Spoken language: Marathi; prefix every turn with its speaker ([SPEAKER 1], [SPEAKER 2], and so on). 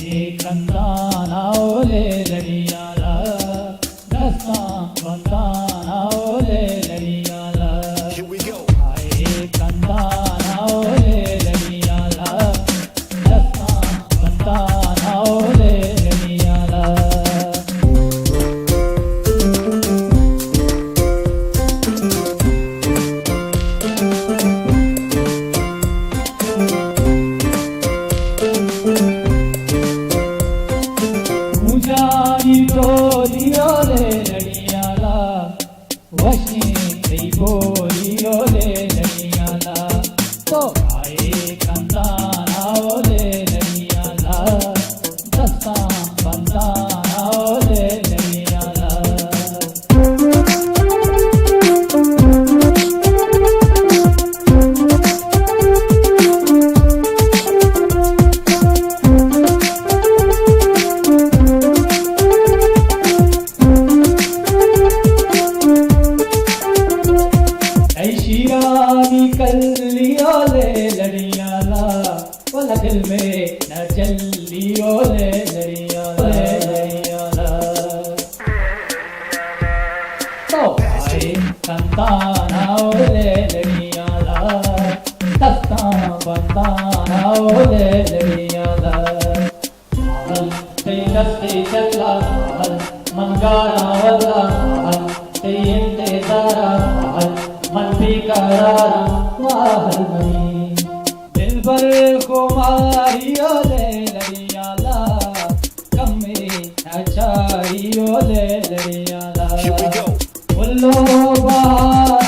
[SPEAKER 1] कंदाना ओले लड़ियाला दस्ता बंदाना ओले लड़ियाला
[SPEAKER 2] Here we go.
[SPEAKER 1] आए कंदाना ओले लड़ियाला दस्ता बंदाना ओले लड़ियाला मुजानी डोलियो ले लड़ियाला वशी कई बोलियो ले लड़ियाला तो आए कंदाना ओले लड़ियाला दस्ता बंदाना ओले लड़ियाला ऐशियानी कलियो ले लड़ियाला वाला दिल में न जलियो ले लड़ियाला तो आए कंदाना ओले लड़ियाला दस्ता बंदाना ओले लड़ियाला ते चला मंगारा वल्ला ते तारा मन भी करारा वाहल नहीं दिल भर को मारियो ले लड़ियाला कमे नचारियो ले लड़ियाला
[SPEAKER 2] Here we go.
[SPEAKER 1] बोलो बाहर